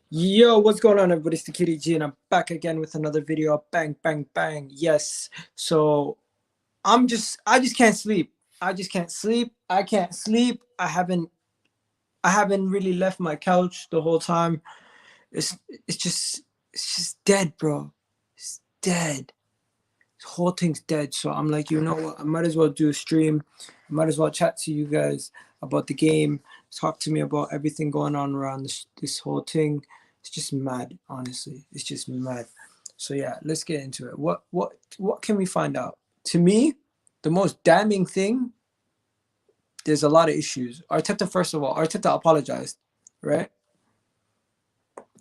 Yo, what's going on, everybody? It's the Kitty G, and I'm back again with another video. Bang, bang, bang. Yes. So I just can't sleep. I just can't sleep. I can't sleep. I haven't really left my couch the whole time. It's, it's just dead, bro. It's dead. The whole thing's dead. So I'm like, you know what? I might as well do a stream. I might as well chat to you guys about the game. Talk to me about everything going on around this whole thing. It's just mad, honestly. It's just mad. So yeah, let's get into it. What can we find out? To me, the most damning thing, there's a lot of issues. Arteta, first of all, Arteta apologized, right?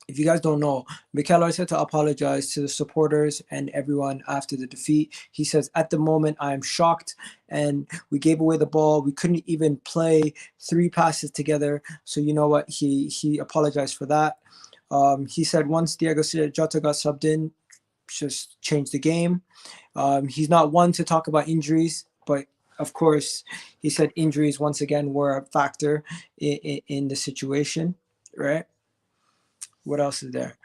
If you guys don't know, Mikel Arteta apologized to the supporters and everyone after the defeat. He says, at the moment, I am shocked and we gave away the ball. We couldn't even play 3 passes together. So you know what? He apologized for that. He said once Diego Jota got subbed in, just changed the game. He's not one to talk about injuries, but of course, he said injuries once again were a factor in the situation, right? What else is there?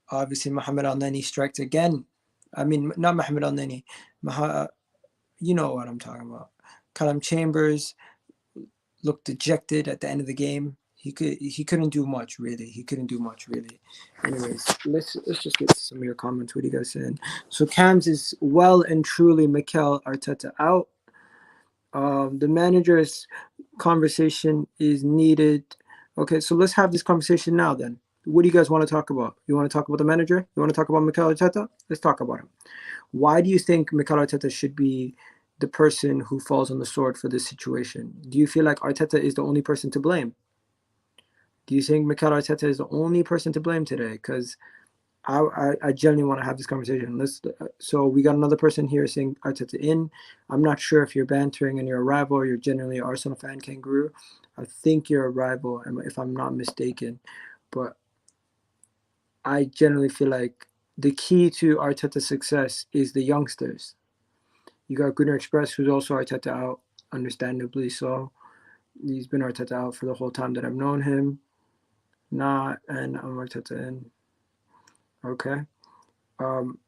Obviously, Mohamed Al-Neni striked again. I mean, not Mohamed Al-Neni. You know what I'm talking about. Callum Chambers looked dejected at the end of the game. He couldn't do much, really. He couldn't do much, really. Anyways, let's just get to some of your comments. What are you guys saying? So Cams is well and truly Mikel Arteta out. The manager's conversation is needed. Okay, so let's have this conversation now then. What do you guys want to talk about? You want to talk about the manager? You want to talk about Mikel Arteta? Let's talk about him. Why do you think Mikel Arteta should be the person who falls on the sword for this situation? Do you feel like Arteta is the only person to blame? Do you think Mikel Arteta is the only person to blame today? Because I genuinely want to have this conversation. So we got another person here saying Arteta in. I'm not sure if you're bantering and you're a rival or you're generally an Arsenal fan, kangaroo. I think you're a rival, if I'm not mistaken. But I generally feel like the key to Arteta's success is the youngsters. You got Gunnar Express, who's also Arteta out, understandably so. He's been Arteta out for the whole time that I've known him. And I'm Arteta in. Okay.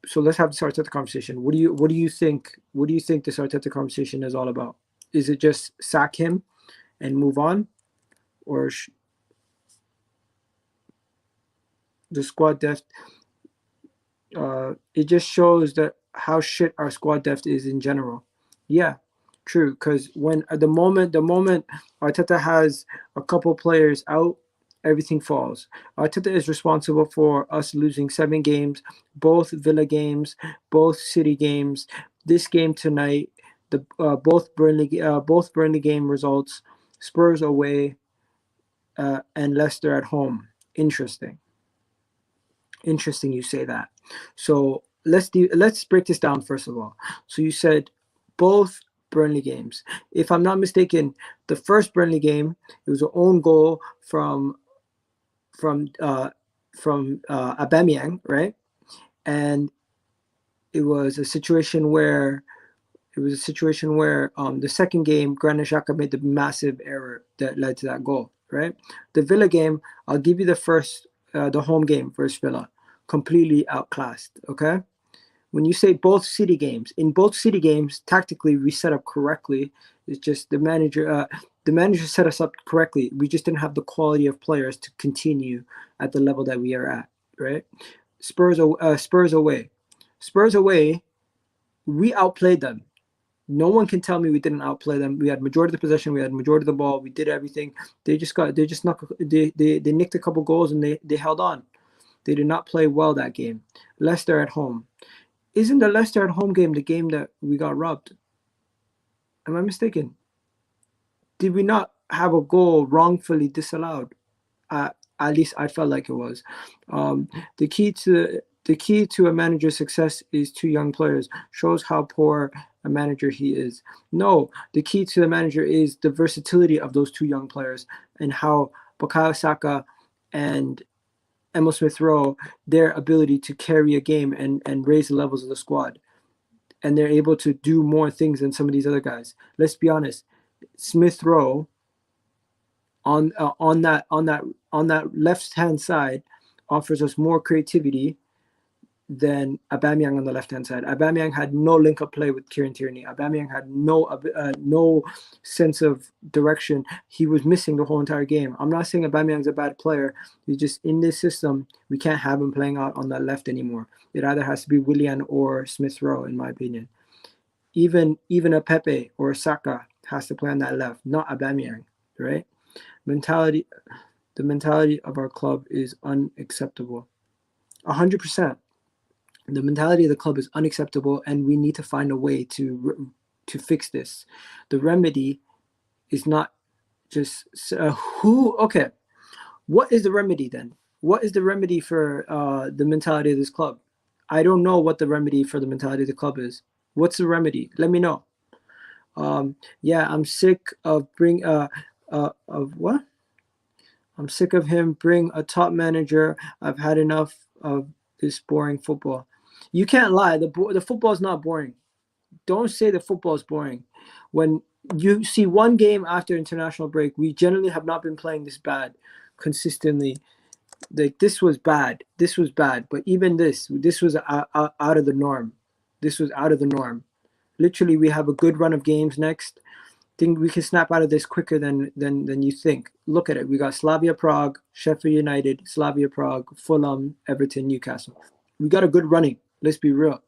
So let's have this Arteta conversation. What do you think? What do you think this Arteta conversation is all about? Is it just sack him and move on, or the squad depth? It just shows that how shit our squad depth is in general. Yeah, true. Because when the moment Arteta has a couple players out, everything falls. Arteta is responsible for us losing 7 games, both Villa games, both City games. This game tonight, the both Burnley game results, Spurs away, and Leicester at home. Interesting you say that. So let's break this down first of all. So you said both Burnley games. If I'm not mistaken, the first Burnley game, it was an own goal from Aubameyang, right? And it was a situation where the second game, Granit Xhaka made the massive error that led to that goal, right? The Villa game, I'll give you the home game versus Villa, completely outclassed, okay? When you say both City games, in both City games, tactically we set up correctly. It's just the manager set us up correctly. We just didn't have the quality of players to continue at the level that we are at, right? Spurs away. Spurs away, we outplayed them. No one can tell me we didn't outplay them. We had majority of the possession. We had majority of the ball. We did everything. They nicked a couple goals and they held on. They did not play well that game. Leicester at home. Isn't the Leicester at home game the game that we got robbed? Am I mistaken? Did we not have a goal wrongfully disallowed? At least I felt like it was. The key to a manager's success is 2 young players. Shows how poor a manager he is. No, the key to the manager is the versatility of those 2 young players and how Bukayo Saka and Emile Smith-Rowe, their ability to carry a game and raise the levels of the squad. And they're able to do more things than some of these other guys. Let's be honest. Smith-Rowe on that left-hand side offers us more creativity than Aubameyang on the left-hand side. Aubameyang had no link-up play with Kieran Tierney. Aubameyang had no sense of direction. He was missing the whole entire game. I'm not saying Aubameyang's a bad player. He's just, in this system, we can't have him playing out on that left anymore. It either has to be Willian or Smith Rowe, in my opinion. Even a Pepe or a Saka has to play on that left, not Aubameyang, right? The mentality of our club is unacceptable. 100%. The mentality of the club is unacceptable, and we need to find a way to fix this. The remedy is not just okay. What is the remedy then? What is the remedy for the mentality of this club? I don't know what the remedy for the mentality of the club is. What's the remedy? Let me know. Yeah, I'm sick of what? I'm sick of him. Bring a top manager. I've had enough of this boring football. You can't lie. The football is not boring. Don't say the football is boring. When you see one game after international break, we generally have not been playing this bad consistently. Like, this was bad. This was bad. But even this was out of the norm. This was out of the norm. Literally, we have a good run of games next. Think we can snap out of this quicker than you think. Look at it. We got Slavia Prague, Sheffield United, Slavia Prague, Fulham, Everton, Newcastle. We got a good running. Let's be real.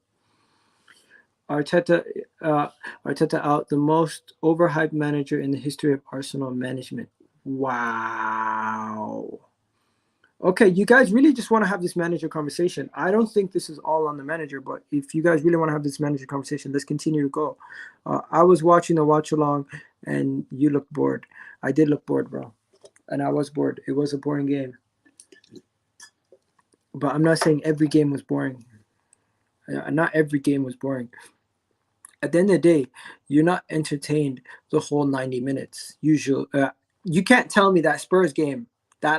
Arteta out, the most overhyped manager in the history of Arsenal management. Wow. Okay, you guys really just want to have this manager conversation. I don't think this is all on the manager, but if you guys really want to have this manager conversation, let's continue to go. I was watching the watch along, and you looked bored. I did look bored, bro. And I was bored. It was a boring game. But I'm not saying every game was boring. Not every game was boring. At the end of the day, you're not entertained the whole 90 minutes. Usually, you can't tell me that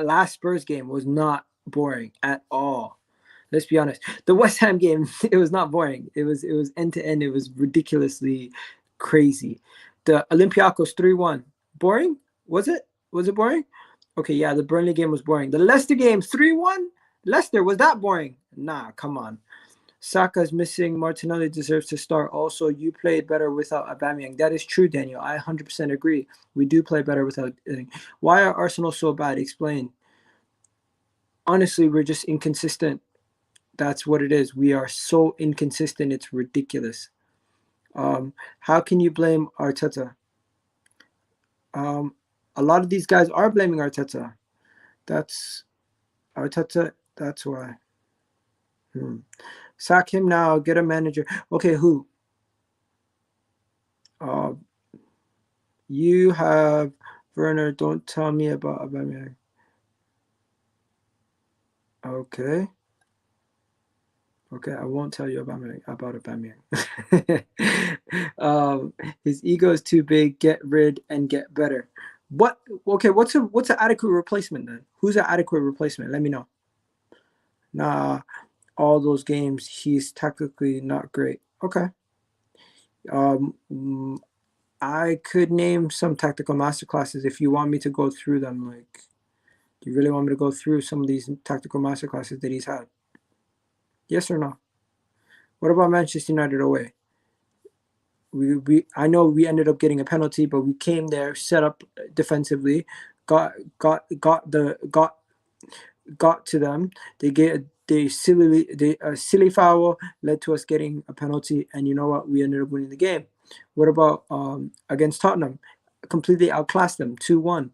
last Spurs game was not boring at all. Let's be honest. The West Ham game, it was not boring. It was end to end. It was ridiculously crazy. The Olympiacos 3-1. Boring? Was it? Was it boring? Okay, yeah, the Burnley game was boring. The Leicester game 3-1? Leicester, was that boring? Nah, come on. Saka's missing. Martinelli deserves to start. Also, you played better without Aubameyang. That is true, Daniel. I 100% agree. We do play better without. Why are Arsenal so bad? Explain. Honestly, we're just inconsistent. That's what it is. We are so inconsistent. It's ridiculous. How can you blame Arteta? A lot of these guys are blaming Arteta. That's Arteta. That's why. Sack him now. Get a manager. Okay, who? You have Werner. Don't tell me about Aubameyang. Okay. Okay, I won't tell you about Aubameyang. His ego is too big. Get rid and get better. What? Okay, what's an adequate replacement then? Who's an adequate replacement? Let me know. Nah, all those games he's tactically not great. Okay. I could name some tactical masterclasses if you want me to go through them. Like, do you really want me to go through some of these tactical masterclasses that he's had? Yes or no? What about Manchester United away? I know we ended up getting a penalty, but we came there, set up defensively, got to them. A silly foul led to us getting a penalty, and you know what? We ended up winning the game. What about against Tottenham? Completely outclassed them, 2-1.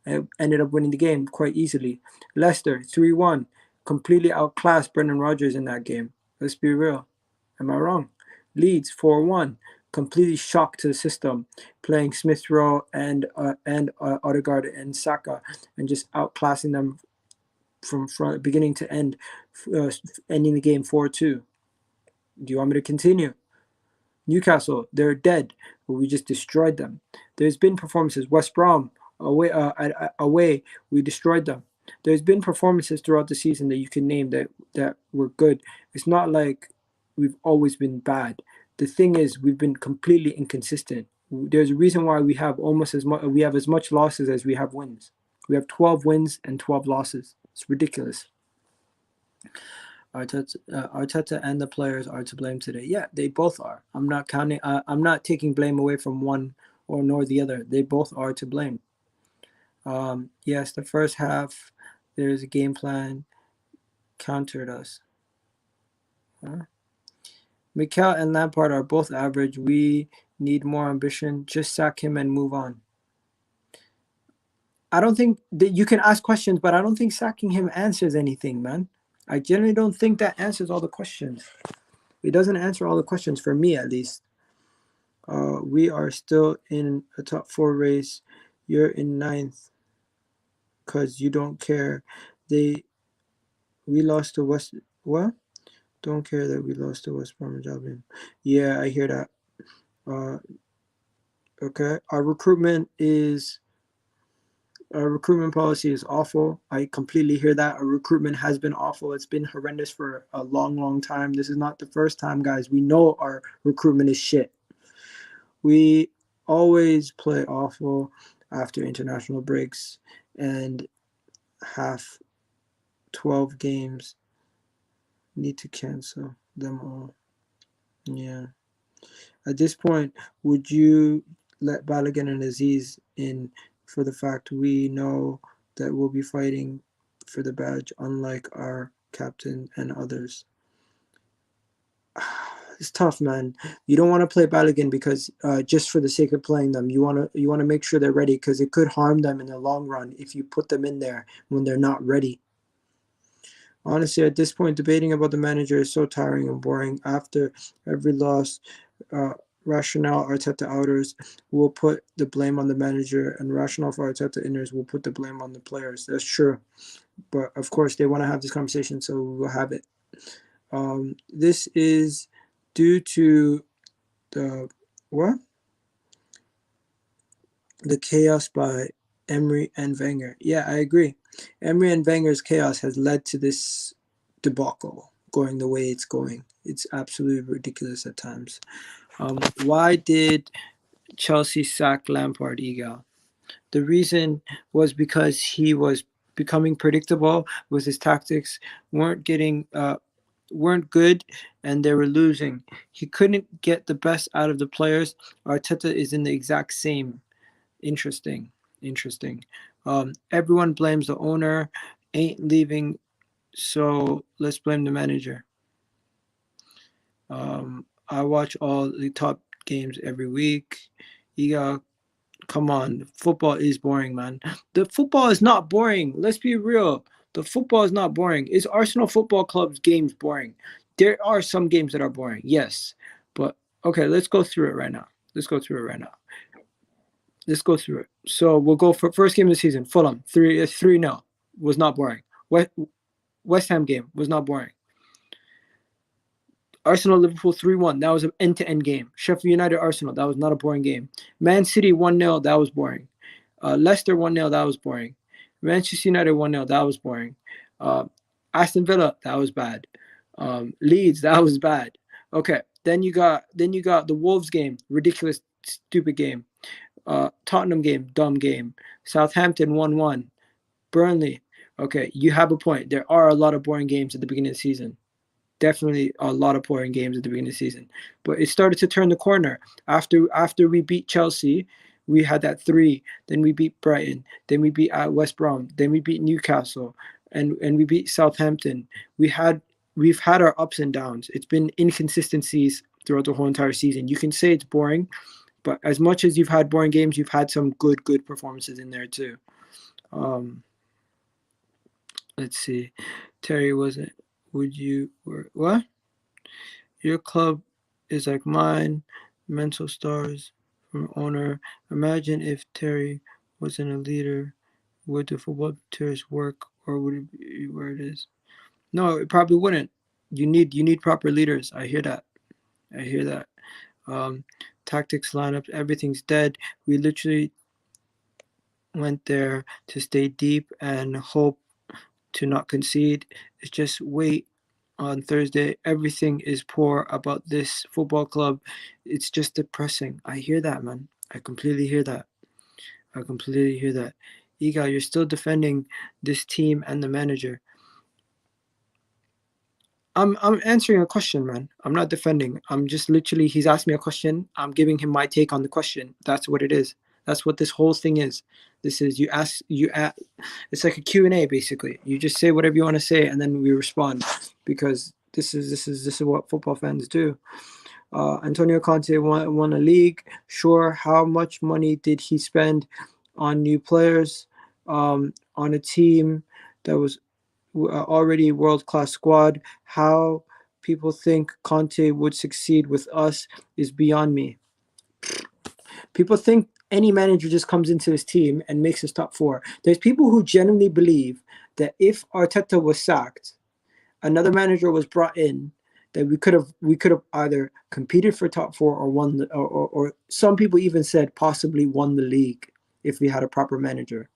And ended up winning the game quite easily. Leicester 3-1. Completely outclassed Brendan Rodgers in that game. Let's be real. Am I wrong? Leeds 4-1. Completely shocked to the system, playing Smith Rowe and Odegaard and Saka, and just outclassing them from beginning to end, ending the game 4-2. Do you want me to continue? Newcastle, they're dead, but we just destroyed them. There's been performances. West Brom, away, we destroyed them. There's been performances throughout the season that you can name that were good. It's not like we've always been bad. The thing is, we've been completely inconsistent. There's a reason why we have as much losses as we have wins. We have 12 wins and 12 losses. It's ridiculous. Arteta and the players are to blame today. Yeah, they both are. I'm not counting. I'm not taking blame away from one or nor the other. They both are to blame. Yes, the first half, there's a game plan countered us. Mikel and Lampard are both average. We need more ambition. Just sack him and move on. I don't think that you can ask questions, but I don't think sacking him answers anything, man. I generally don't think that answers all the questions. It doesn't answer all the questions for me, at least. We are still in a top 4 race. You're in 9th because you don't care. We lost to West. What? Don't care that we lost to West Bromwich Albion. Yeah, I hear that. Okay, our recruitment policy is awful. I completely hear that. Our recruitment has been awful. It's been horrendous for a long, long time. This is not the first time, guys. We know our recruitment is shit. We always play awful after international breaks and half 12 games. Need to cancel them all. Yeah. At this point, would you let Balogun and Aziz in for the fact we know that we'll be fighting for the badge, unlike our captain and others? It's tough, man. You don't want to play Balogun because just for the sake of playing them, you want to make sure they're ready because it could harm them in the long run if you put them in there when they're not ready. Honestly, at this point, debating about the manager is so tiring and boring. After every loss, rationale Arteta outers will put the blame on the manager, and rationale for Arteta inners will put the blame on the players. That's true. But of course, they want to have this conversation, so we'll have it. This is due to the chaos by Emery and Wenger. Yeah, I agree. Emery and Wenger's chaos has led to this debacle going the way it's going. It's absolutely ridiculous at times. Why did Chelsea sack Lampard, Egal? The reason was because he was becoming predictable with his tactics, weren't good, and they were losing. He couldn't get the best out of the players. Arteta is in the exact same. Interesting. Everyone blames the owner, ain't leaving, so let's blame the manager. I watch all the top games every week. Come on, football is boring, man. The football is not boring. Let's be real. The football is not boring. Is Arsenal Football Club's games boring? There are some games that are boring, yes. But okay, let's go through it right now. Let's go through it. So we'll go for first game of the season. Fulham 3-0 was not boring. West Ham game was not boring. Arsenal Liverpool 3-1. That was an end-to-end game. Sheffield United Arsenal. That was not a boring game. Man City 1-0. That was boring. Leicester 1-0. That was boring. Manchester United 1-0. That was boring. Aston Villa. That was bad. Leeds. That was bad. Okay. Then you got the Wolves game. Ridiculous, stupid game. Tottenham game. Dumb game. Southampton 1-1. Burnley. Okay. You have a point. There are a lot of boring games at the beginning of the season. Definitely a lot of boring games at the beginning of the season, but it started to turn the corner after we beat Chelsea. We had that 3, then we beat Brighton, then we beat West Brom, then we beat Newcastle, and we beat Southampton. We've had our ups and downs. It's been inconsistencies throughout the whole entire season. You can say it's boring, but as much as you've had boring games, you've had some good performances in there too. Let's see. Terry wasn't. Would you what? Your club is like mine. Mental stars from owner. Imagine if Terry wasn't a leader. Would the football terrace work, or would it be where it is? No, it probably wouldn't. You need proper leaders. I hear that. Tactics, lineups, everything's dead. We literally went there to stay deep and hope to not concede. It's just wait on Thursday. Everything is poor about this football club. It's just depressing. I hear that, man. I completely hear that. Egal, you're still defending this team and the manager. I'm answering a question, man. I'm not defending. I'm just literally, he's asked me a question. I'm giving him my take on the question. That's what it is. That's what this whole thing is. This is it's like a Q&A basically. You just say whatever you want to say and then we respond, because this is what football fans do. Antonio Conte won a league. Sure, how much money did he spend on new players, on a team that was already world-class squad? How people think Conte would succeed with us is beyond me. People think any manager just comes into his team and makes us top four. There's people who genuinely believe that if Arteta was sacked, another manager was brought in, that we could have either competed for top four or won or some people even said possibly won the league if we had a proper manager.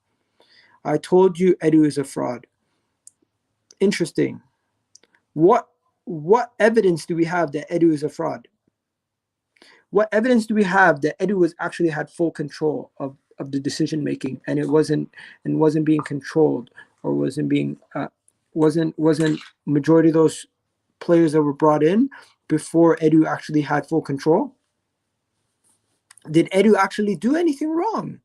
I told you Edu is a fraud. Interesting. What evidence do we have that Edu is a fraud? What evidence do we have that Edu was actually had full control of the decision making, and it wasn't being controlled, or wasn't majority of those players that were brought in before Edu actually had full control? Did Edu actually do anything wrong?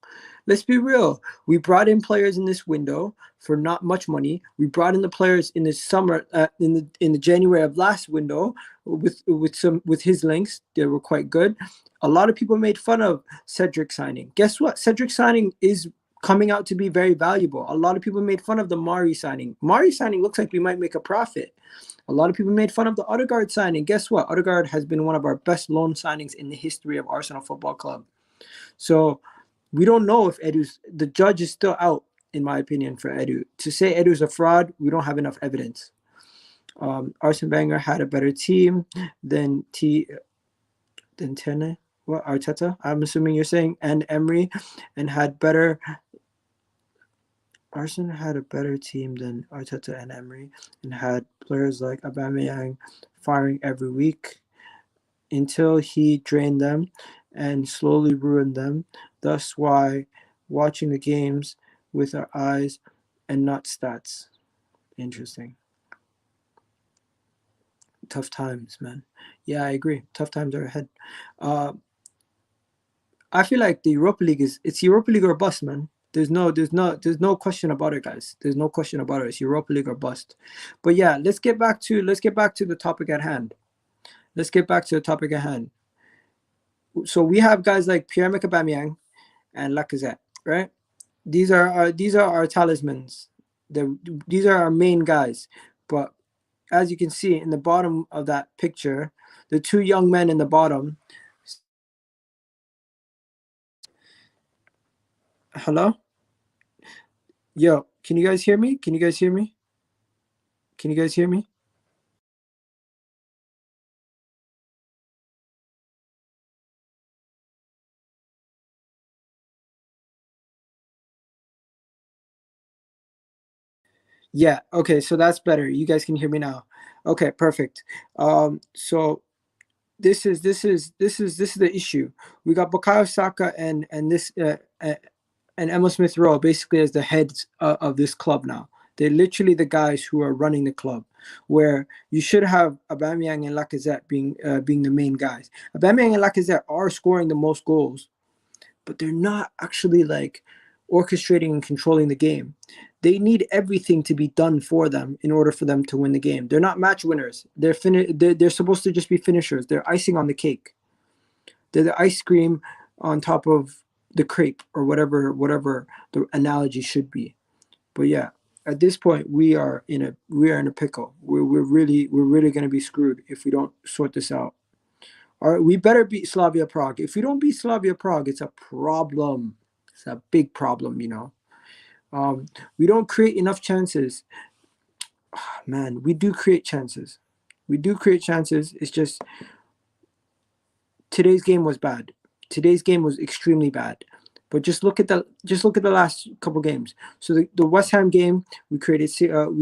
Let's be real. We brought in players in this window for not much money. We brought in the players in the summer, in the January of last window, with his links. They were quite good. A lot of people made fun of Cedric signing. Guess what? Cedric signing is coming out to be very valuable. A lot of people made fun of the Mari signing. Mari signing looks like we might make a profit. A lot of people made fun of the Odegaard signing. Guess what? Odegaard has been one of our best loan signings in the history of Arsenal Football Club. So we don't know if the judge is still out, in my opinion, for Edu. To say Edu's a fraud, we don't have enough evidence. Arsene Wenger had a better team than Tierney. What, Arteta? I'm assuming you're saying, and Emery, and had better. Arsenal had a better team than Arteta and Emery, and had players like Aubameyang firing every week until he drained them and slowly ruined them. Thus why watching the games with our eyes and not stats. Interesting. Tough times, man. Yeah, I agree. Tough times are ahead. I feel like the Europa League it's Europa League or bust, man. There's no question about it, guys. There's no question about it. It's Europa League or bust. But yeah, let's get back to the topic at hand. Let's get back to the topic at hand. So we have guys like Pierre-Emerick Aubameyang and Lacazette, right? These are our talismans. These are our main guys. But as you can see in the bottom of that picture, the two young men in the bottom. Hello? Yo, can you guys hear me? Can you guys hear me? Can you guys hear me? Yeah, okay, so that's better. You guys can hear me now. Okay, perfect. So this is the issue. We got Bukayo Saka and Emile Smith Rowe basically as the heads of this club now. They're literally the guys who are running the club, where you should have Aubameyang and Lacazette being the main guys. Aubameyang and Lacazette are scoring the most goals, but they're not actually like orchestrating and controlling the game. They need everything to be done for them in order for them to win the game. They're not match winners. They're supposed to just be finishers. They're icing on the cake. They're the ice cream on top of the crepe, or whatever the analogy should be. But yeah, at this point we are in a pickle. We're really going to be screwed if we don't sort this out. All right, we better beat Slavia Prague. If we don't beat Slavia Prague, it's a problem. It's a big problem, you know. We don't create enough chances. Man, we do create chances. We do create chances. It's just today's game was bad. Today's game was extremely bad. But just look at the last couple games. So the West Ham game, we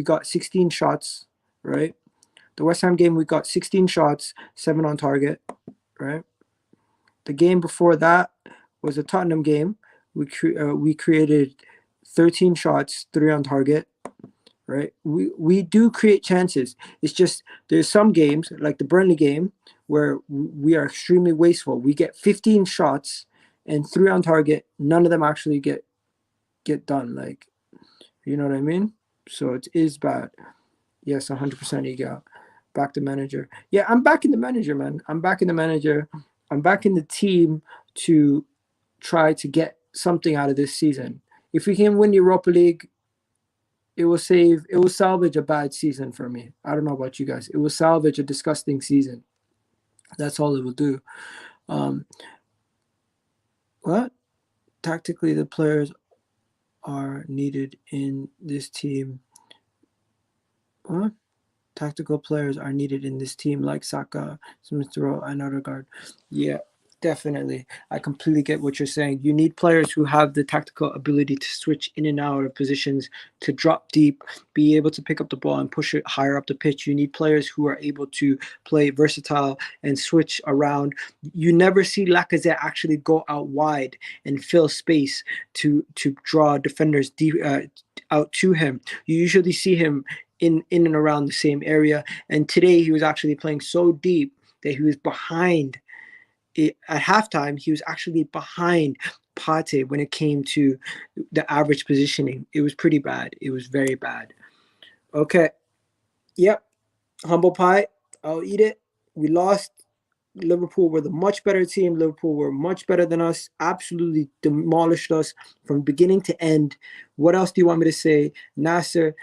got 16 shots, right? The West Ham game, we got 16 shots, 7 on target, right? The game before that was a Tottenham game. We created 13 shots, 3 on target, right? We do create chances. It's just there's some games like the Burnley game where we are extremely wasteful. We get 15 shots and 3 on target. None of them actually get done. Like, you know what I mean? So it is bad. Yes, 100% Egal. Back to manager. Yeah, I'm back in the manager, man. I'm back in the manager. I'm back in the team to try to get something out of this season. If we can win the Europa League, it will salvage a bad season for me. I don't know about you guys. It will salvage a disgusting season. That's all it will do. What? Tactically, the players are needed in this team. What? Tactical players are needed in this team, like Saka, Smith Rowe, and Odegaard. Yeah, definitely. I completely get what you're saying. You need players who have the tactical ability to switch in and out of positions, to drop deep, be able to pick up the ball and push it higher up the pitch. You need players who are able to play versatile and switch around. You never see Lacazette actually go out wide and fill space to draw defenders deep, out to him. You usually see him in and around the same area. And today he was actually playing so deep that he was behind it. At halftime, he was actually behind Pate when it came to the average positioning. It was pretty bad. It was very bad. Okay. Yep. Humble pie. I'll eat it. We lost. Liverpool were the much better team. Liverpool were much better than us. Absolutely demolished us from beginning to end. What else do you want me to say? Nasser,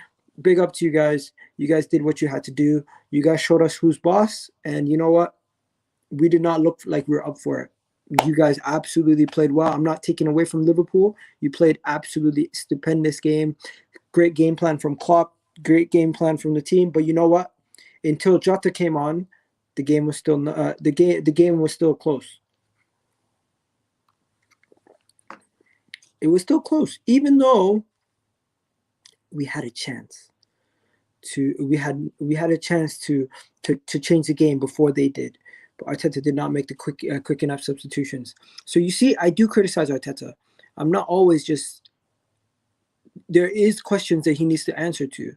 big up to you guys. You guys did what you had to do. You guys showed us who's boss. And you know what? We did not look like we were up for it. You guys absolutely played well. I'm not taking away from Liverpool. You played absolutely stupendous game. Great game plan from Klopp. Great game plan from the team. But you know what? Until Jota came on, the game was still the game was still close. It was still close, even though we had a chance we had a chance to change the game before they did. But Arteta did not make the quick enough substitutions. So you see, I do criticize Arteta. I'm not always just. There is questions that he needs to answer to.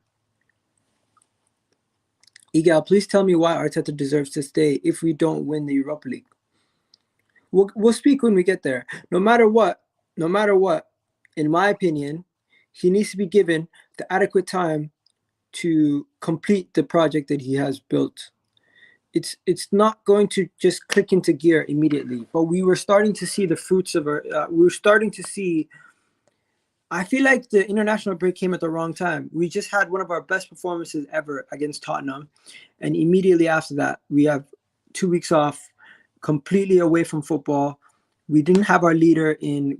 Egal, please tell me why Arteta deserves to stay if we don't win the Europa League. We'll speak when we get there. No matter what, in my opinion, he needs to be given the adequate time to complete the project that he has built. It's not going to just click into gear immediately, but we were starting to see the fruits of our. We were starting to see. I feel like the international break came at the wrong time. We just had one of our best performances ever against Tottenham, and immediately after that, we have 2 weeks off, completely away from football. We didn't have our leader in.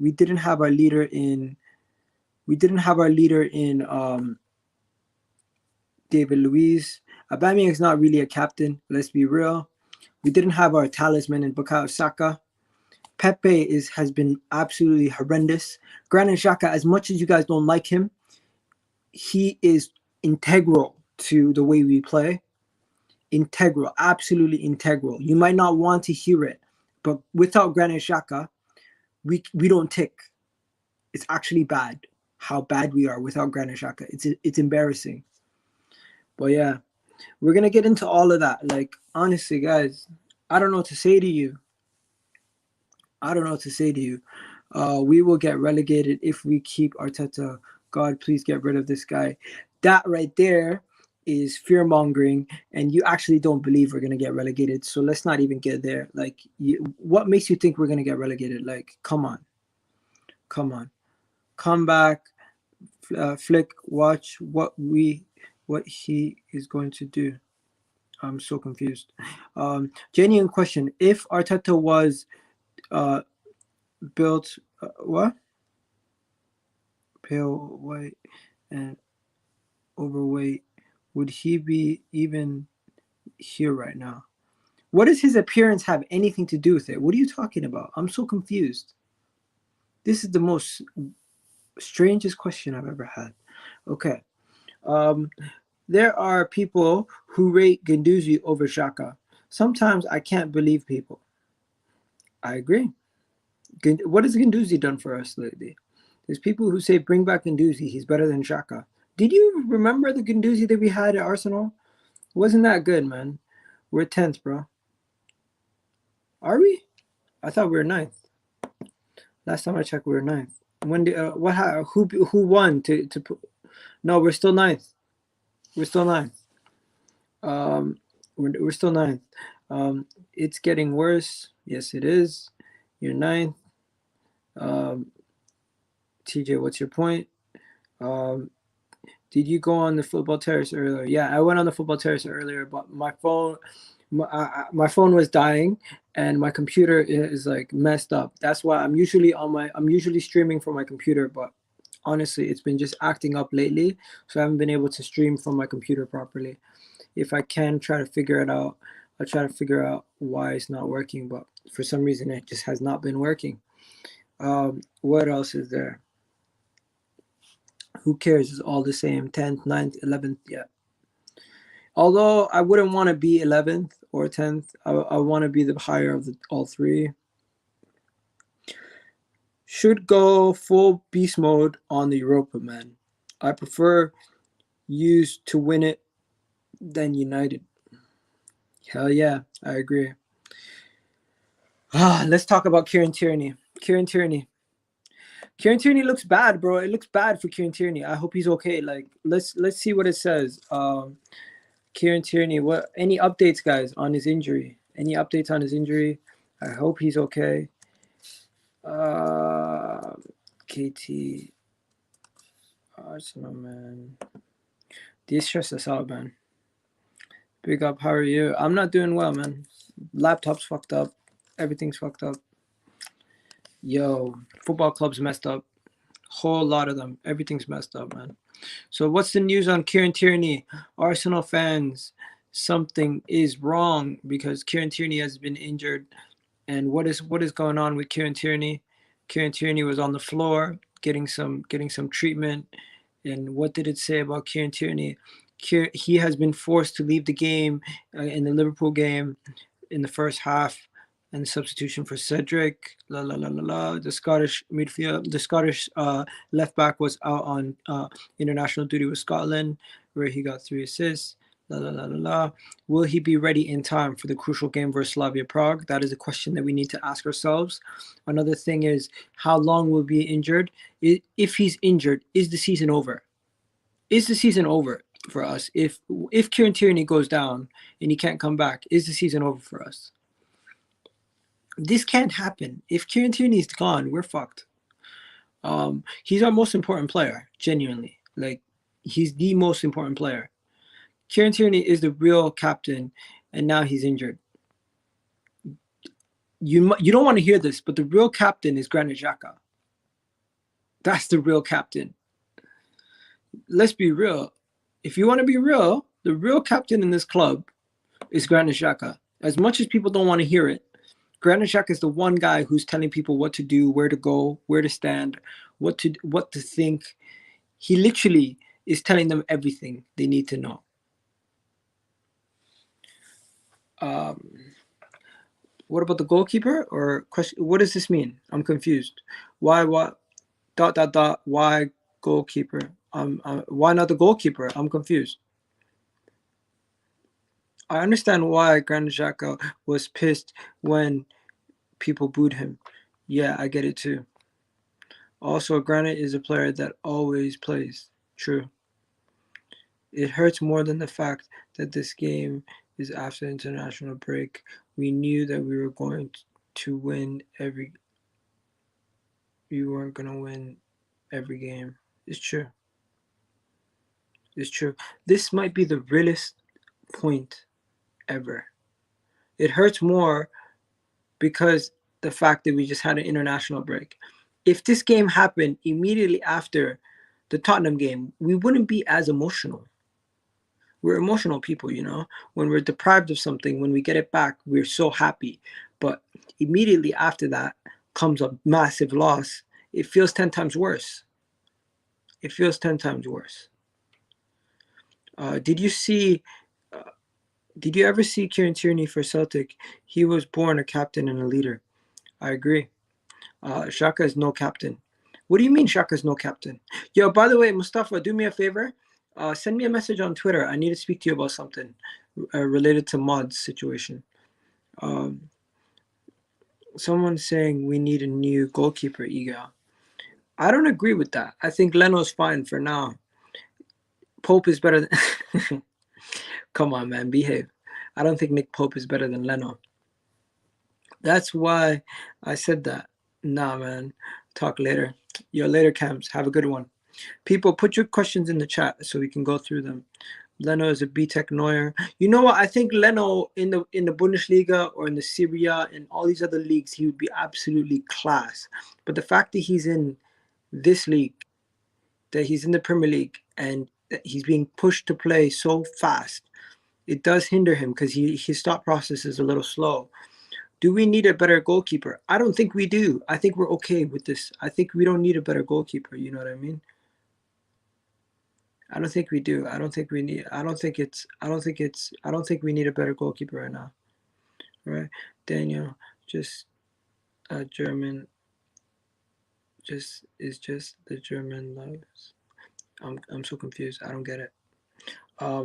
David Luiz. Aubameyang is not really a captain. Let's be real. We didn't have our talisman in Bukayo Saka. Pepe has been absolutely horrendous. Granit Xhaka, as much as you guys don't like him, he is integral to the way we play. Integral, absolutely integral. You might not want to hear it, but without Granit Xhaka, we don't tick. It's actually bad how bad we are without Granit Xhaka. It's embarrassing. But yeah, we're gonna get into all of that. Like, honestly, guys, I don't know what to say to you. We will get relegated if we keep Arteta. God, please get rid of this guy. That right there is fear mongering, and you actually don't believe we're gonna get relegated. So let's not even get there. Like, what makes you think we're gonna get relegated? Like, come on, come back, Flick. Watch what he is going to do. I'm so confused. Genuine question: if Arteta was built what? Pale white and overweight, would he be even here right now? What does his appearance have anything to do with it? What are you talking about? I'm so confused. This is the most strangest question I've ever had. Okay. There are people who rate Guendouzi over Xhaka. Sometimes I can't believe people. I agree. What has Guendouzi done for us lately? There's people who say bring back Guendouzi. He's better than Xhaka. Did you remember the Guendouzi that we had at Arsenal? Wasn't that good, man? We're 10th, bro. Are we? I thought we were 9th. Last time I checked, we were 9th. When did who won to put? No, we're still 9th. We're still 9th. We're still 9th. It's getting worse. Yes, it is. You're 9th. TJ, what's your point? Did you go on the football terrace earlier? Yeah, I went on the football terrace earlier, but my phone was dying and my computer is like messed up. That's why I'm usually streaming from my computer, but honestly, it's been just acting up lately, so I haven't been able to stream from my computer properly. If I can try to figure it out, I'll try to figure out why it's not working, but for some reason it just has not been working. What else is there? Who cares? It's all the same. 10th, 9th, 11th, yeah. Although I wouldn't want to be 11th or 10th. I want to be the higher of all three. Should go full beast mode on the Europa, man. I prefer U's to win it than United. Hell yeah, I agree. Let's talk about Kieran Tierney. Kieran Tierney looks bad, bro. It looks bad for Kieran Tierney. I hope he's okay. Like, let's see what it says. Kieran Tierney, what? Any updates, guys, on his injury? Any updates on his injury? I hope he's okay. KT, Arsenal, man. These stress us out, man. Big up. How are you? I'm not doing well, man. Laptop's fucked up. Everything's fucked up. Yo, football clubs messed up. Whole lot of them. Everything's messed up, man. So what's the news on Kieran Tierney? Arsenal fans, something is wrong because Kieran Tierney has been injured. And what is going on with Kieran Tierney? Kieran Tierney was on the floor getting some treatment. And what did it say about Kieran Tierney? He has been forced to leave the game in the Liverpool game in the first half, and substitution for Cedric. The Scottish midfield, the Scottish left back was out on international duty with Scotland, where he got 3 assists. Will he be ready in time for the crucial game versus Slavia Prague? That is a question that we need to ask ourselves. Another thing is, how long will he be injured? If he's injured, is the season over? Is the season over for us? If Kieran Tierney goes down and he can't come back, is the season over for us? This can't happen. If Kieran Tierney is gone, we're fucked. He's our most important player, genuinely. Like, he's the most important player. Kieran Tierney is the real captain, and now he's injured. You don't want to hear this, but the real captain is Granit Xhaka. That's the real captain. Let's be real. If you want to be real, the real captain in this club is Granit Xhaka. As much as people don't want to hear it, Granit Xhaka is the one guy who's telling people what to do, where to go, where to stand, what to think. He literally is telling them everything they need to know. What about the goalkeeper? Or question? What does this mean? I'm confused. Why? What? ... Why goalkeeper? Why not the goalkeeper? I'm confused. I understand why Granit Xhaka was pissed when people booed him. Yeah, I get it too. Also, Granit is a player that always plays. True. It hurts more than the fact that this game is after the international break. We knew that we were going to win every... We weren't going to win every game. It's true. It's true. This might be the realest point ever. It hurts more because the fact that we just had an international break. If this game happened immediately after the Tottenham game, we wouldn't be as emotional. We're emotional people, you know. When we're deprived of something, when we get it back, we're so happy. But immediately after that comes a massive loss. It feels 10 times worse. It feels 10 times worse. Did you ever see Kieran Tierney for Celtic? He was born a captain and a leader. I agree. Xhaka is no captain. What do you mean Xhaka is no captain? Yo, by the way, Mustafa, do me a favor. Send me a message on Twitter. I need to speak to you about something related to Mod's situation. Someone's saying we need a new goalkeeper, Egal. I don't agree with that. I think Leno's fine for now. Pope is better than... Come on, man, behave. I don't think Nick Pope is better than Leno. That's why I said that. Nah, man. Talk later. Yo, later, Cams. Have a good one. People, put your questions in the chat so we can go through them. Leno is a B-Tech Neuer. You know what? I think Leno in the Bundesliga or in the Serie A and all these other leagues, he would be absolutely class. But the fact that he's in this league, that he's in the Premier League, and that he's being pushed to play so fast, it does hinder him because his thought process is a little slow. Do we need a better goalkeeper? I don't think we do. I think we're okay with this. I think we don't need a better goalkeeper. You know what I mean? I don't think we do. I don't think we need. I don't think we need a better goalkeeper right now. Right? Daniel, just a German. Just the German loves. I'm so confused. I don't get it. I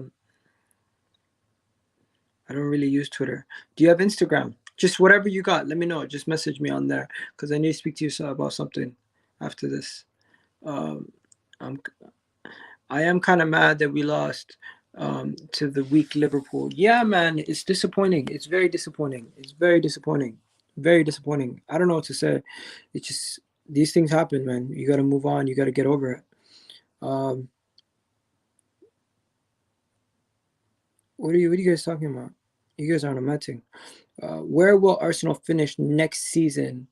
don't really use Twitter. Do you have Instagram? Just whatever you got, let me know. Just message me on there because I need to speak to you about something after this. I am kind of mad that we lost to the weak Liverpool. Yeah, man, it's disappointing. It's very disappointing. It's very disappointing. Very disappointing. I don't know what to say. It's just these things happen, man. You got to move on. You got to get over it. What are you guys talking about? You guys aren't amazing. Where will Arsenal finish next season?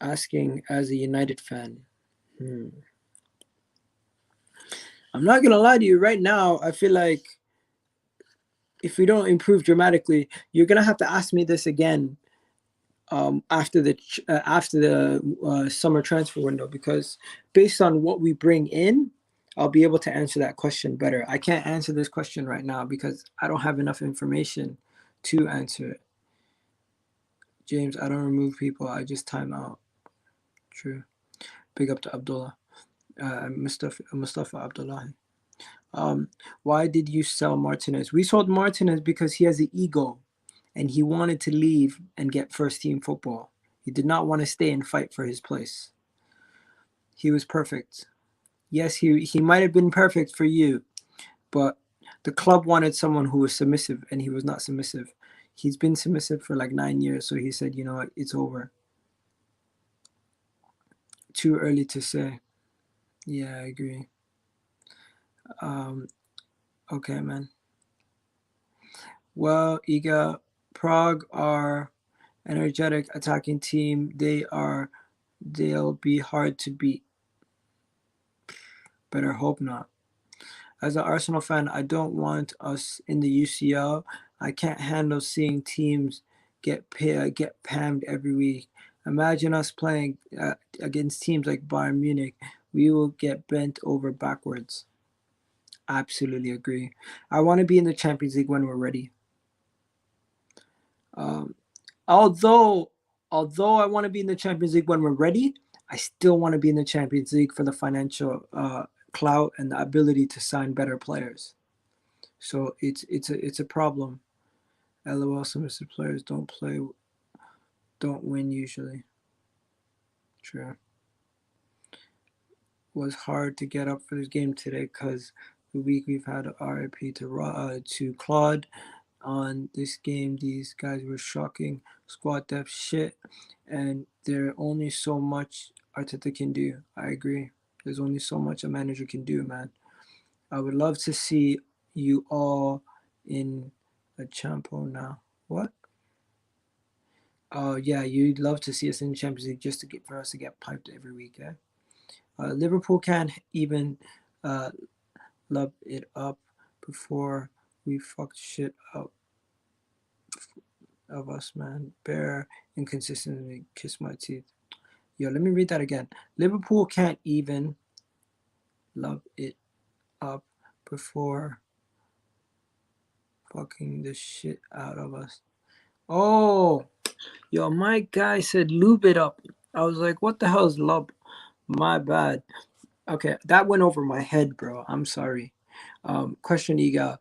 Asking as a United fan. I'm not going to lie to you right now. I feel like if we don't improve dramatically, you're going to have to ask me this again after the summer transfer window, because based on what we bring in, I'll be able to answer that question better. I can't answer this question right now because I don't have enough information to answer it. James, I don't remove people. I just time out. True. Big up to Abdullah. Mustafa Abdullahi. Why did you sell Martinez? We sold Martinez because he has an ego and he wanted to leave and get first team football. He did not want to stay and fight for his place. He was perfect. Yes, he might have been perfect for you, but the club wanted someone who was submissive, and he was not submissive. He's been submissive for like 9 years, so he said, you know what, it's over. Too early to say. Yeah, I agree. Okay, man. Well, Egal, Prague are energetic attacking team. They'll be hard to beat. Better hope not. As an Arsenal fan, I don't want us in the UCL. I can't handle seeing teams get pammed every week. Imagine us playing against teams like Bayern Munich. We will get bent over backwards. Absolutely agree. I want to be in the Champions League when we're ready. Although I want to be in the Champions League when we're ready, I still want to be in the Champions League for the financial clout and the ability to sign better players. So it's a problem. LOL, submissive players don't win usually. True. Was hard to get up for this game today because the week we've had RIP to Claude. On this game, these guys were shocking. Squad depth shit, and there's only so much Arteta can do. I agree. There's only so much a manager can do, man. I would love to see you all in a Champo now. What? Oh yeah, you'd love to see us in the Champions League just for us to get piped every week, yeah. Liverpool can't even love it up before we fucked shit up of us, man. Bare inconsistency, kiss my teeth. Yo, let me read that again. Liverpool can't even love it up before fucking the shit out of us. Oh, yo, my guy said lube it up. I was like, what the hell is love? My bad. Okay, that went over my head, bro. I'm sorry. Question, Egal.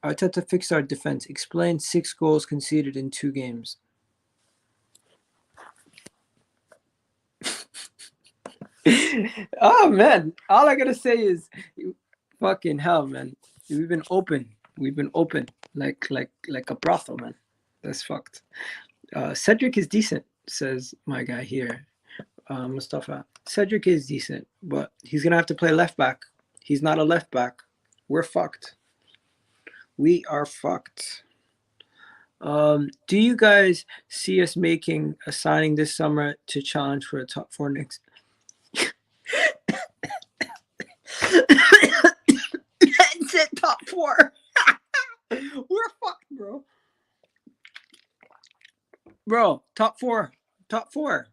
Arteta fixed our defense. Explain 6 goals conceded in 2 games. Oh man, all I gotta say is, fucking hell, man. We've been open. We've been open like a brothel, man. That's fucked. Cedric is decent, says my guy here, Mustafa. Cedric is decent, but he's gonna have to play left back. He's not a left back. We're fucked. We are fucked. Do you guys see us making a signing this summer to challenge for a top 4 next? It's it, top 4. We're fucked, bro. Bro, top 4. Top 4.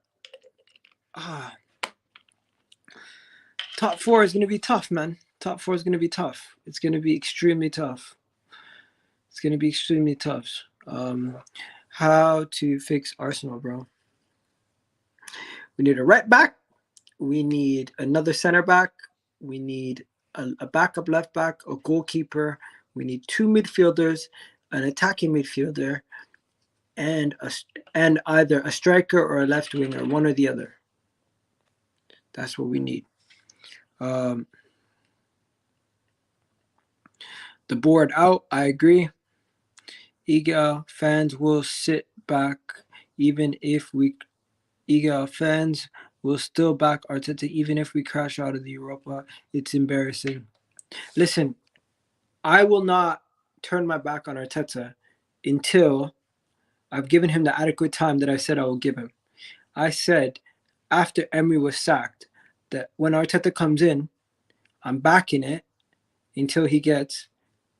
Top 4 is going to be tough, man. Top 4 is going to be tough. It's going to be extremely tough. It's going to be extremely tough. How to fix Arsenal, bro? We need a right back. We need another center back. We need a backup left back, a goalkeeper. We need 2 midfielders, an attacking midfielder, and either a striker or a left winger, one or the other. That's what we need. The board out. I agree. Egal fans will sit back even if we. Egal fans will still back Arteta even if we crash out of the Europa. It's embarrassing. Listen, I will not turn my back on Arteta until I've given him the adequate time that I said I will give him. I said after Emery was sacked that when Arteta comes in, I'm backing it until he gets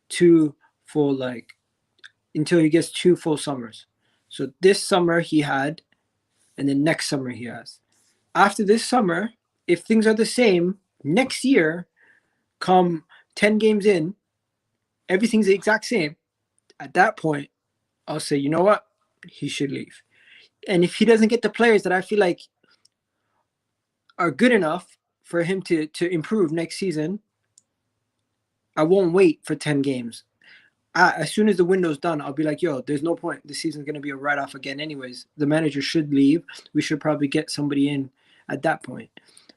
2 full summers. So this summer he had, and then next summer he has. After this summer, if things are the same, next year, come 10 games in, everything's the exact same. At that point, I'll say, you know what? He should leave. And if he doesn't get the players that I feel like are good enough for him to improve next season, I won't wait for 10 games. As soon as the window's done, I'll be like, yo, there's no point. The season's going to be a write-off again anyways. The manager should leave. We should probably get somebody in at that point.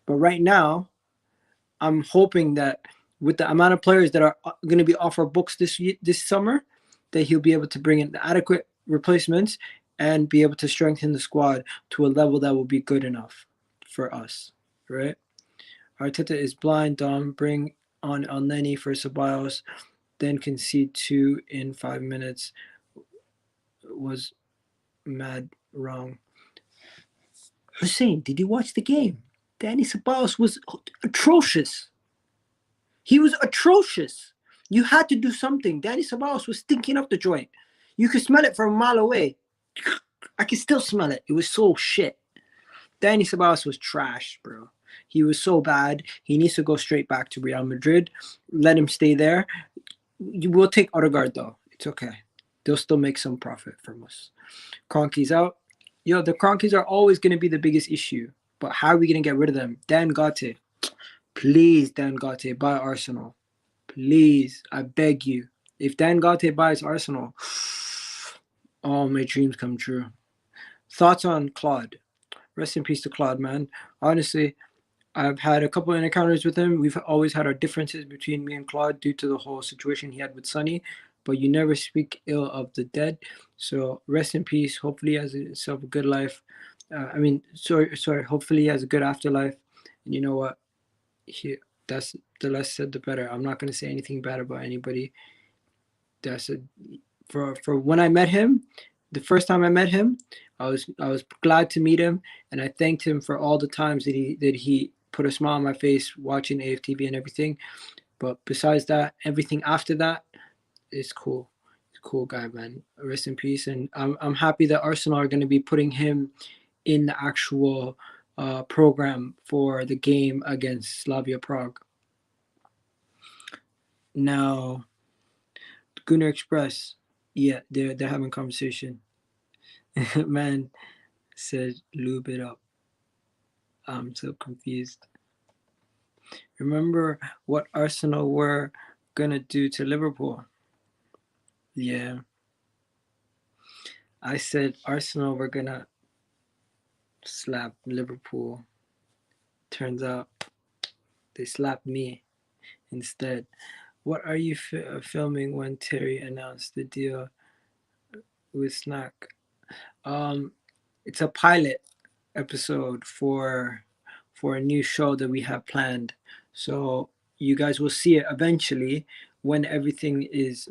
But right now, I'm hoping that with the amount of players that are going to be off our books this summer, that he'll be able to bring in adequate replacements and be able to strengthen the squad to a level that will be good enough for us, right? Arteta is blind, Dom. Bring on Elneny for Ceballos, then concede 2 in 5 minutes. Was mad wrong. Hussein, did you watch the game? Danny Ceballos was atrocious. He was atrocious. You had to do something. Danny Ceballos was stinking up the joint. You could smell it from a mile away. I can still smell it. It was so shit. Danny Ceballos was trash, bro. He was so bad. He needs to go straight back to Real Madrid. Let him stay there. You will take Odegaard, though. It's okay. They'll still make some profit from us. Kroenke's out. Yo, the Kroenkes are always going to be the biggest issue. But how are we going to get rid of them? Dan Gate. Please, Dan Gate, buy Arsenal. Please, I beg you. If Dan Gate buys Arsenal, oh, my dreams come true. Thoughts on Claude? Rest in peace to Claude, man. Honestly, I've had a couple of encounters with him. We've always had our differences between me and Claude due to the whole situation he had with Sonny. But you never speak ill of the dead. So rest in peace. Hopefully he has himself a good life. Hopefully he has a good afterlife. And you know what? That's the less said, the better. I'm not going to say anything bad about anybody. For when I met him, the first time I met him, I was glad to meet him, and I thanked him for all the times that he put a smile on my face watching aftv and everything. But besides that, everything after that is cool. He's a cool guy, man. Rest in peace. And I'm happy that Arsenal are going to be putting him in the actual program for the game against Slavia Prague. Now, Gunner Express, yeah, they're having conversation. Man said, lube it up. I'm so confused. Remember what Arsenal were gonna do to Liverpool? Yeah. I said Arsenal were gonna slap Liverpool. Turns out they slapped me instead. What are you filming when Terry announced the deal with Snack? It's a pilot episode for a new show that we have planned. So you guys will see it eventually when everything is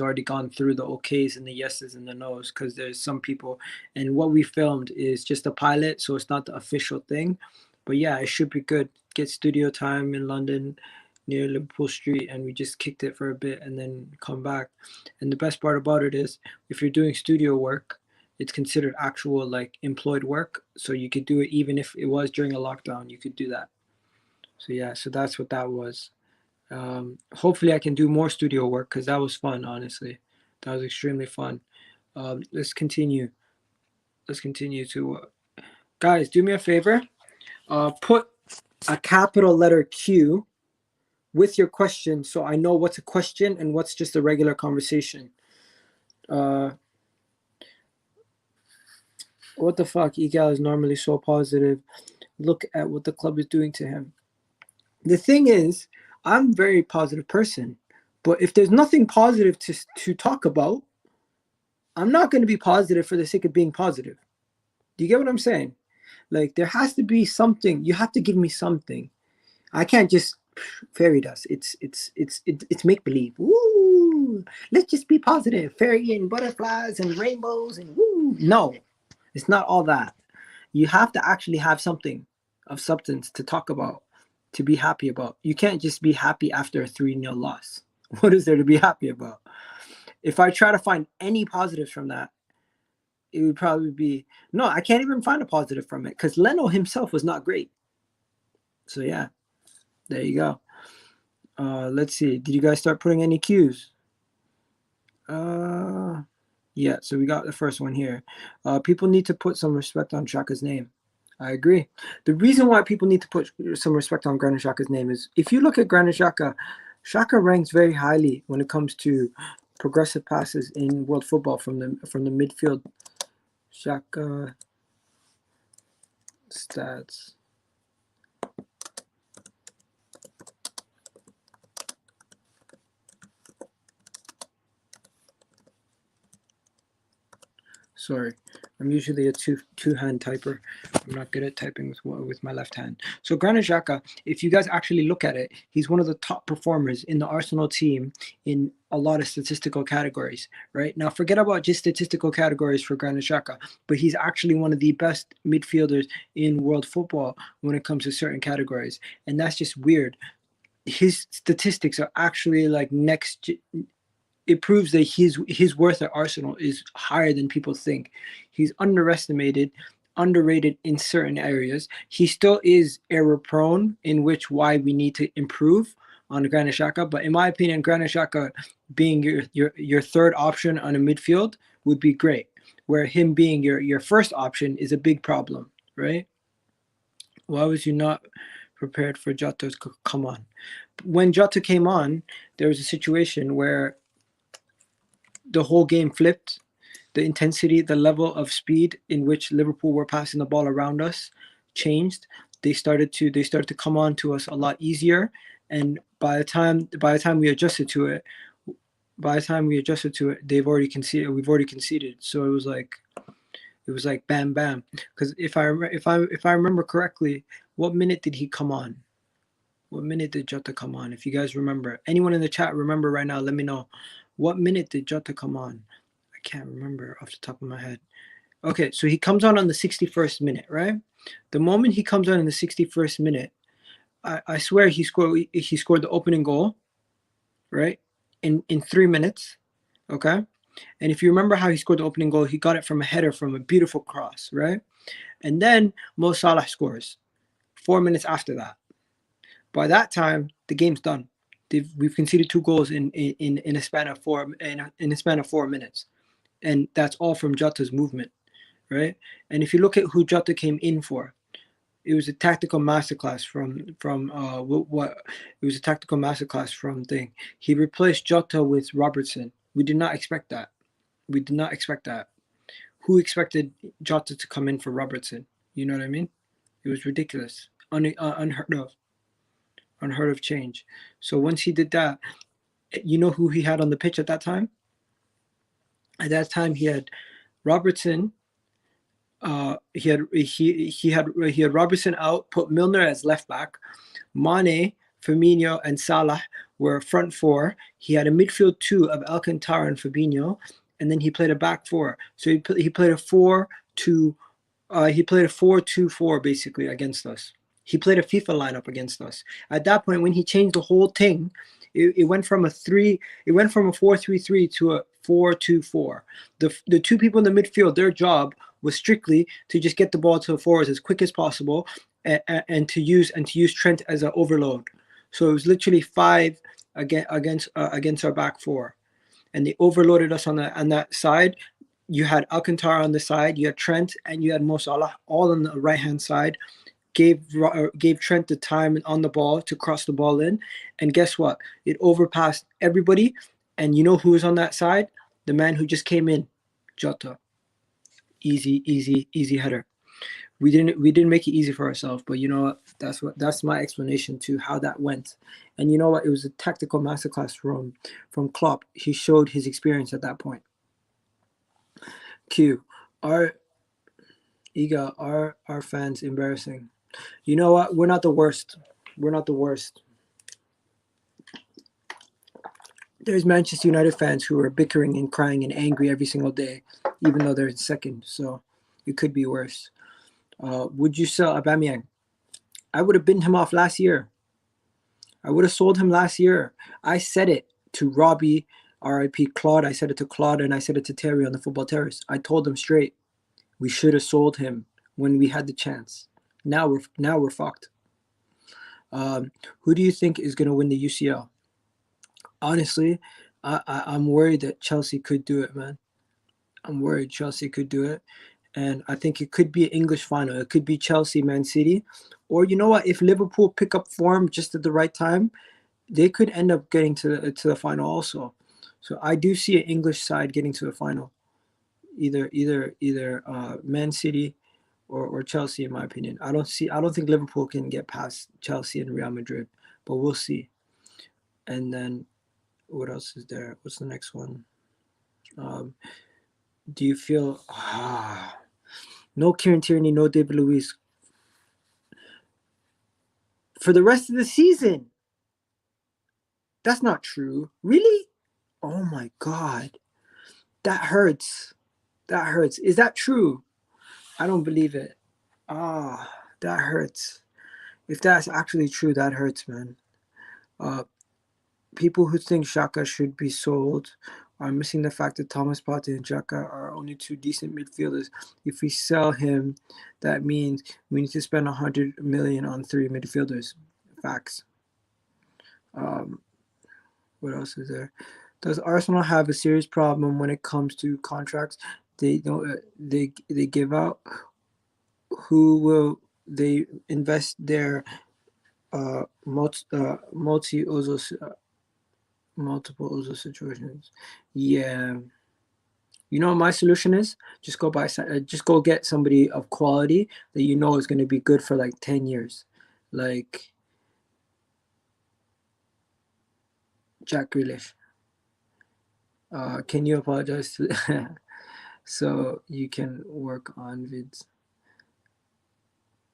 already gone through the okays and the yeses and the nos, because there's some people, and what we filmed is just a pilot, so it's not the official thing. But yeah, it should be good. Get studio time in London near Liverpool Street, and we just kicked it for a bit and then come back. And the best part about it is if you're doing studio work, it's considered actual like employed work, so you could do it even if it was during a lockdown. You could do that. So yeah, so that's what that was. Hopefully I can do more studio work because that was fun. Honestly, that was extremely fun. Let's continue to guys, do me a favor. Put a capital letter Q with your question so I know what's a question and what's just a regular conversation. What the fuck? Egal is normally so positive. Look at what the club is doing to him. The thing is, I'm a very positive person, but if there's nothing positive to talk about, I'm not going to be positive for the sake of being positive. Do you get what I'm saying? Like, there has to be something. You have to give me something. I can't just fairy dust. It's make believe. Woo! Let's just be positive. Fairy and butterflies and rainbows and woo. No, it's not all that. You have to actually have something of substance to talk about, to be happy about. You can't just be happy after a 3-0 loss. What is there to be happy about? If I try to find any positives from that, it would probably be, no, I can't even find a positive from it because Leno himself was not great. So yeah, there you go. Let's see. Did you guys start putting any cues? Yeah, so we got the first one here. People need to put some respect on Xhaka's name. I agree. The reason why people need to put some respect on Granit Xhaka's name is if you look at Granit Xhaka, Xhaka ranks very highly when it comes to progressive passes in world football from the midfield. Xhaka stats. Sorry, I'm usually a two-hand typer. I'm not good at typing with my left hand. So Granit Xhaka, if you guys actually look at it, he's one of the top performers in the Arsenal team in a lot of statistical categories, right? Now, forget about just statistical categories for Granit Xhaka, but he's actually one of the best midfielders in world football when it comes to certain categories. And that's just weird. His statistics are actually like it proves that his worth at Arsenal is higher than people think. He's underestimated, underrated in certain areas. He still is error prone, in which why we need to improve on Granit Xhaka. But in my opinion, Granit Xhaka being your third option on a midfield would be great. Where him being your first option is a big problem, right? Why was you not prepared for Jota to come on? When Jota came on, there was a situation where the whole game flipped. The intensity, the level of speed in which Liverpool were passing the ball around us changed. They started to come on to us a lot easier. And by the time we adjusted to it, they've already conceded. We've already conceded. So it was like bam bam. Because if I remember correctly, what minute did he come on? What minute did Jota come on? If you guys remember, anyone in the chat remember right now, let me know. What minute did Jota come on? I can't remember off the top of my head. Okay, so he comes on the 61st minute, right? The moment he comes on in the 61st minute, I swear he scored the opening goal, right? In 3 minutes, okay? And if you remember how he scored the opening goal, he got it from a header from a beautiful cross, right? And then Mo Salah scores 4 minutes after that. By that time, the game's done. We've conceded 2 goals in a span of 4 minutes, and that's all from Jota's movement, right? And if you look at who Jota came in for, it was a tactical masterclass from what it was a tactical masterclass from thing. He replaced Jota with Robertson. We did not expect that. We did not expect that. Who expected Jota to come in for Robertson? You know what I mean? It was ridiculous, unheard of change. So once he did that, you know who he had on the pitch at that time? At that time, he had Robertson. He had Robertson out, put Milner as left back. Mane, Firmino, and Salah were front four. He had a midfield two of Alcantara and Fabinho, and then he played a back four. So he played a 4-2. He played a 4-2-4 basically against us. He played a FIFA lineup against us. At that point, when he changed the whole thing, it went from a 4-3-3 to a 4-2-4. The two people in the midfield, their job was strictly to just get the ball to the forwards as quick as possible, and to use Trent as an overload. So it was literally 5 against our back four, and they overloaded us on that side. You had Alcantara on the side, you had Trent, and you had Mo Salah all on the right hand side. Gave Trent the time on the ball to cross the ball in, and guess what? It overpassed everybody. And you know who was on that side? The man who just came in, Jota. Easy header. We didn't make it easy for ourselves, but you know what? That's my explanation to how that went. And you know what? It was a tactical masterclass from Klopp. He showed his experience at that point. Q, our Egal, our fans embarrassing. You know what? We're not the worst. We're not the worst. There's Manchester United fans who are bickering and crying and angry every single day, even though they're in second. So it could be worse. Would you sell Aubameyang? I would have binned him off last year. I would have sold him last year. I said it to Robbie, R.I.P. Claude. I said it to Claude, and I said it to Terry on the football terrace. I told them straight, we should have sold him when we had the chance. Now we're fucked. Who do you think is going to win the UCL? Honestly, I'm worried that Chelsea could do it, man. I'm worried Chelsea could do it. And I think it could be an English final. It could be Chelsea, Man City. Or you know what? If Liverpool pick up form just at the right time, they could end up getting to the final also. So I do see an English side getting to the final. Either Man City or Chelsea, in my opinion. I don't think Liverpool can get past Chelsea and Real Madrid, but we'll see. And then what else is there? What's the next one? Do you feel no Kieran Tierney, no David Luiz for the rest of the season? That's not true. Really? Oh my God. That hurts. That hurts. Is that true? I don't believe it. That hurts. If that's actually true, that hurts, man. People who think Xhaka should be sold are missing the fact that Thomas Partey and Xhaka are only two decent midfielders. If we sell him, that means we need to spend 100 million on 3 midfielders. Facts. What else is there? Does Arsenal have a serious problem when it comes to contracts? They don't. They give out. Who will they invest their multiple Ozil situations? Yeah. You know what my solution is? Just go get somebody of quality that you know is going to be good for like 10 years. Like Jack Grealish. Can you apologize to so you can work on vids?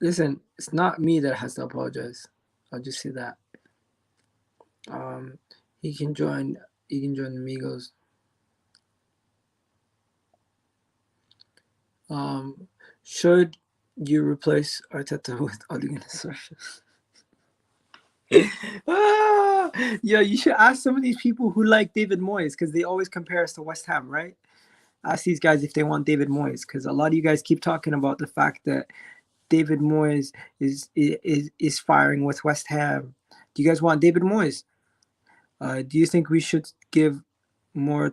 Listen, it's not me that has to apologize. I'll just say that. He can join the Migos. Should you replace Arteta with Ole Gunnar Solskjaer? Yeah, you should ask some of these people who like David Moyes, because they always compare us to West Ham, right? Ask these guys if they want David Moyes, because a lot of you guys keep talking about the fact that David Moyes is firing with West Ham. Do you guys want David Moyes? Do you think we should give more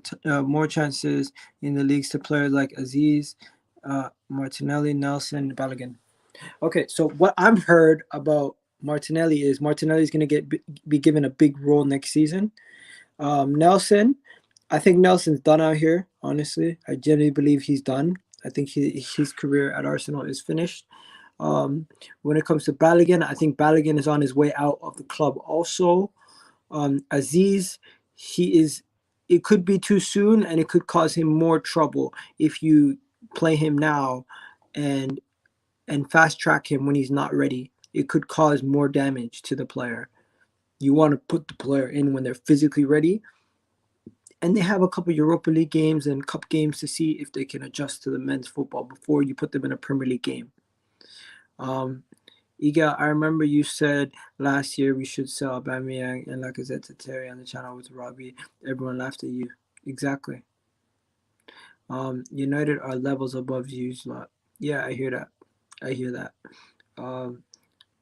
chances in the leagues to players like Aziz, Martinelli, Nelson, Balogun? Okay, so what I've heard about Martinelli is Martinelli's going to be given a big role next season. Nelson, I think Nelson's done out here. Honestly, I genuinely believe he's done. I think his career at Arsenal is finished. When it comes to Balogun, I think Balogun is on his way out of the club. Also, Aziz, he is. It could be too soon, and it could cause him more trouble if you play him now, and fast track him when he's not ready. It could cause more damage to the player. You want to put the player in when they're physically ready, and they have a couple Europa League games and cup games to see if they can adjust to the men's football before you put them in a Premier League game. Egal, I remember you said last year we should sell Aubameyang and Lacazette to Terry on the channel with Robbie. Everyone laughed at you. Exactly. United are levels above you, lot. Yeah, I hear that. I hear that.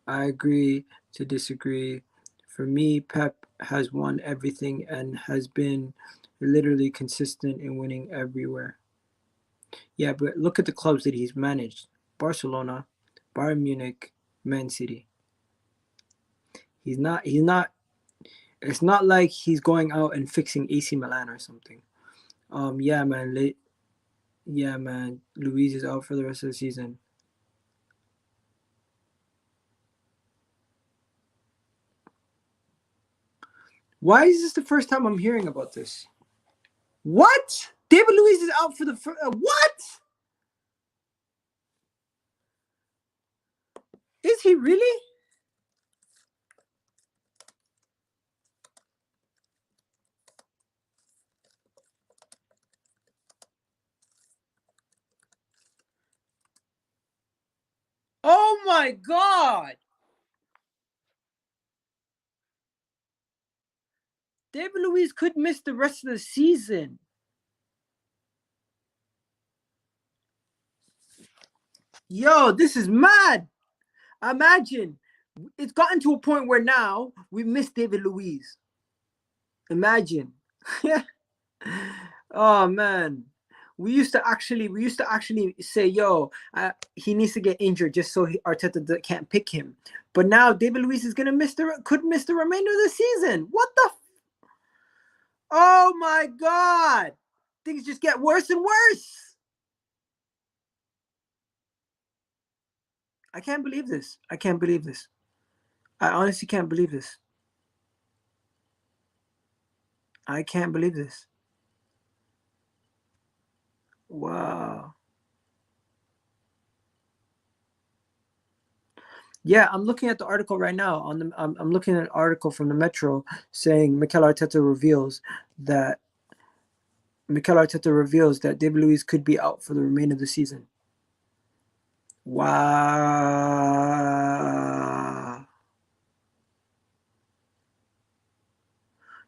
I agree to disagree. For me, Pep has won everything and has been literally consistent in winning everywhere. Yeah, but look at the clubs that he's managed. Barcelona, Bayern Munich, Man City. He's not it's not like he's going out and fixing AC Milan or something. Yeah, man. Yeah, man. Luiz is out for the rest of the season. Why is this the first time I'm hearing about this? What? David Luiz is out for the what? Is he really? Oh my God. David Luiz could miss the rest of the season. Yo, this is mad. Imagine. It's gotten to a point where now we miss David Luiz. Imagine. Oh man. We used to actually say, yo, he needs to get injured just so Arteta can't pick him. But now David Luiz is gonna could miss the remainder of the season. What the? Oh my God! Things just get worse and worse. I can't believe this. I can't believe this. I honestly can't believe this. I can't believe this. Wow. Yeah, I'm looking at the article right now. I'm looking at an article from the Metro saying Mikel Arteta reveals that David Luiz could be out for the remainder of the season. Wow.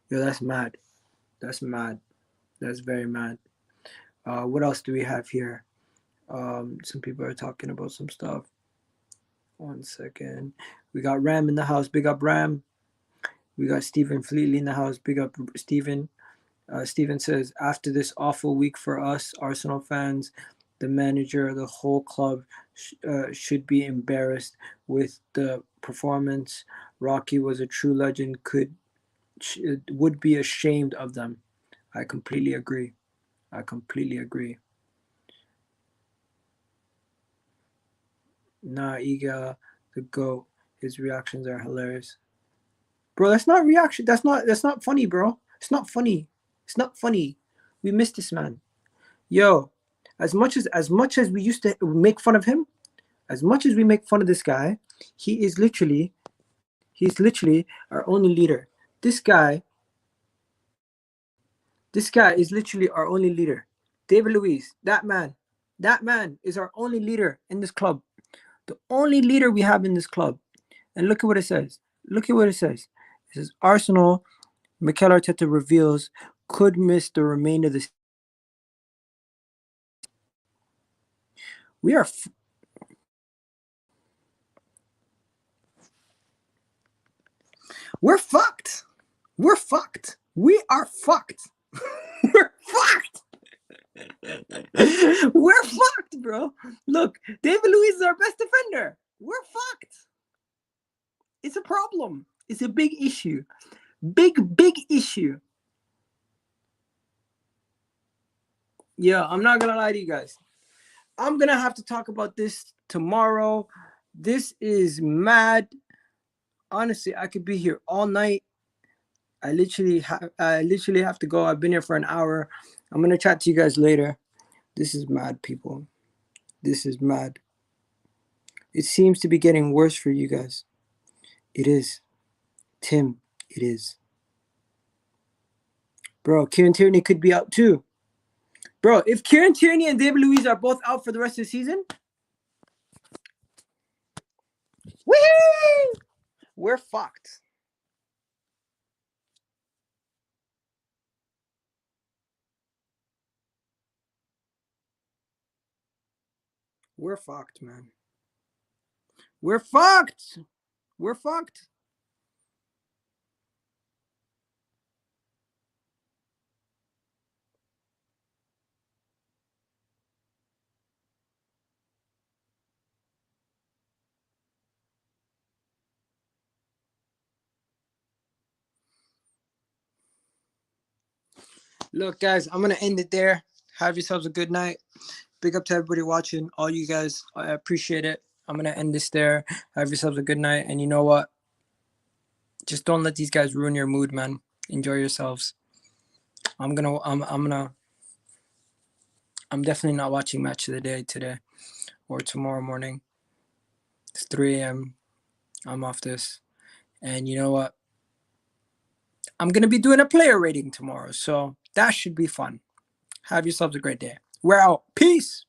Yo, that's mad. That's mad. That's very mad. What else do we have here? Some people are talking about some stuff. 1 second. We got Ram in the house. Big up Ram. We got Stephen Fleetley in the house. Big up Stephen. Stephen says, after this awful week for us Arsenal fans, the manager, the whole club should be embarrassed with the performance. Rocky was a true legend. Would be ashamed of them. I completely agree. Nah, Egal, the GOAT. His reactions are hilarious. Bro, that's not reaction. That's not funny, bro. It's not funny. It's not funny. We missed this man. Yo, as much as we used to make fun of him, as much as we make fun of this guy, he's literally our only leader. This guy is literally our only leader. David Luiz, that man is our only leader in this club. The only leader we have in this club. And look at what it says. It says Arsenal, Mikel Arteta reveals could miss the remainder of the season. We're fucked. We are fucked. We're fucked. We're fucked, bro. Look, David Luiz is our best defender. we're fucked. It's a problem. It's a big issue. Big issue. Yeah, I'm not gonna lie to you guys. I'm gonna have to talk about this tomorrow. This is mad. Honestly, I could be here all night. I literally have to go. I've been here for an hour. I'm gonna chat to you guys later. This is mad, people. This is mad. It seems to be getting worse for you guys. It is. Tim, it is. Bro, Kieran Tierney could be out too. Bro, if Kieran Tierney and David Luiz are both out for the rest of the season, whee! We're fucked. We're fucked, man. We're fucked. We're fucked. Look, guys, I'm going to end it there. Have yourselves a good night. Big up to everybody watching. All you guys, I appreciate it. I'm going to end this there. Have yourselves a good night. And you know what? Just don't let these guys ruin your mood, man. Enjoy yourselves. I'm definitely not watching Match of the Day today or tomorrow morning. It's 3 a.m. I'm off this. And you know what? I'm going to be doing a player rating tomorrow. So that should be fun. Have yourselves a great day. We're out. Peace.